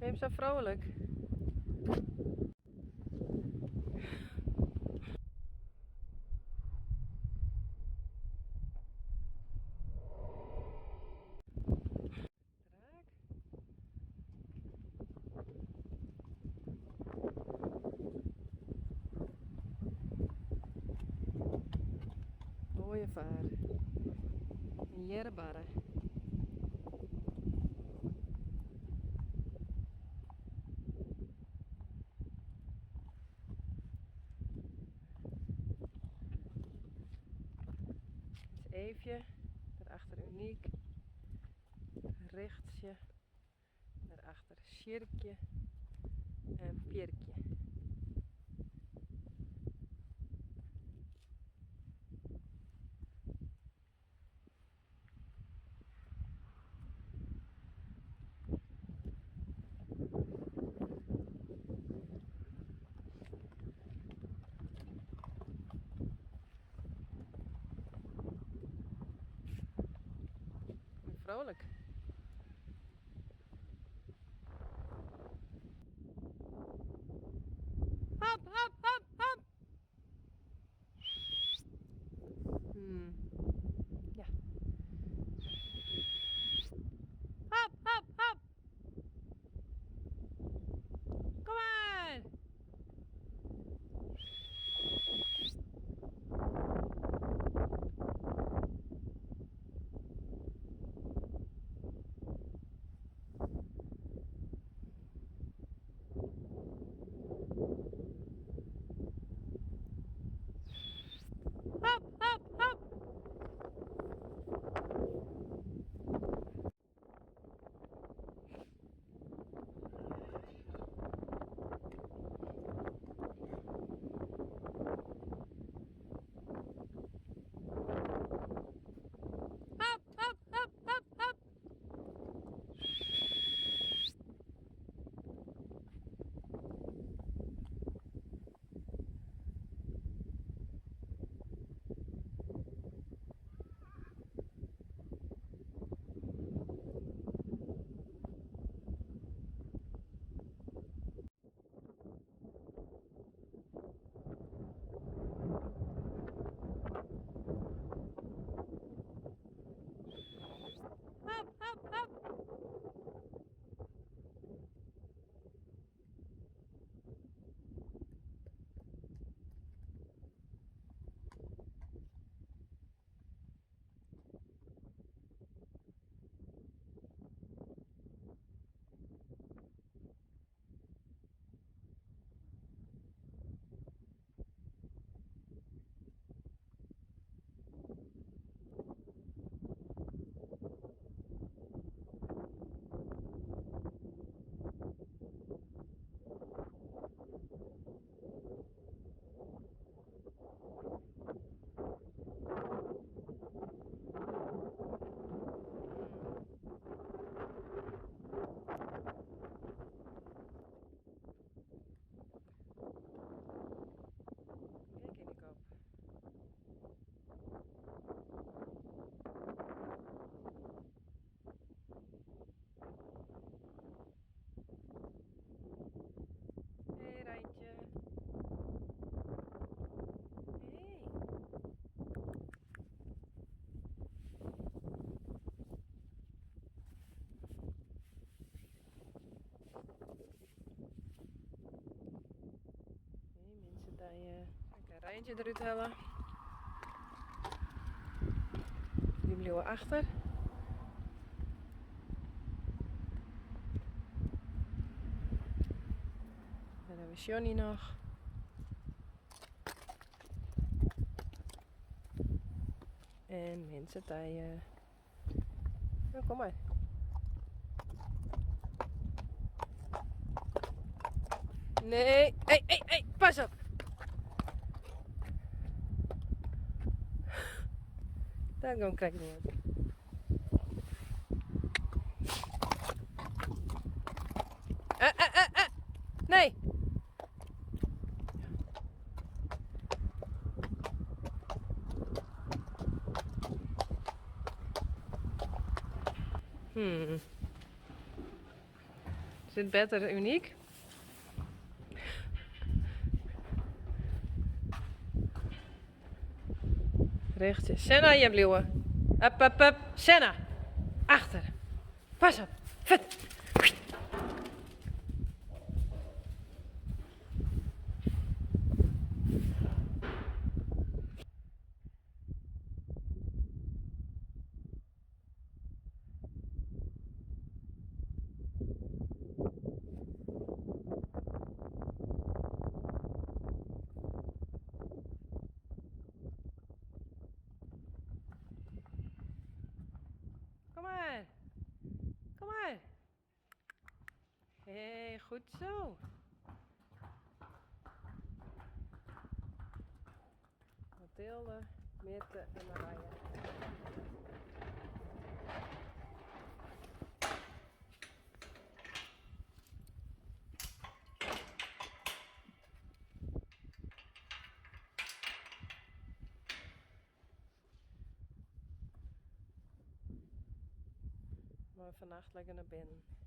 Ben je zo vrolijk? Draak. Mooie vaar. Een jerrebarre. Eefje, daarachter Uniek, Richtsje, daarachter Sjirkje en Pierkje. Vrolijk. Hop, hop, hop, hop. Ja. Hop, hop, hop. Kom maar. Hop, hop, hop. Hop, hop, hop, hop, hop. Hop, hop, hop. Kijk in die kop. Hé, Rijntje. Hé. Hé, mensen, daar een Rijntje eruit halen. Die blijven achter. Dan hebben we Johnny nog. En mensen, daar nou, kom maar. Nee, hey, pas op. Daar krijg je niet. Nee. Is dit beter uniek? Rechtje. Senna, je blijven. Up, up, up. Senna. Achter. Pas op. Vet. Kom maar. Kom maar. Hé, goed zo. Mathilde, Mirte en Marije. Maar vannacht lekker naar binnen.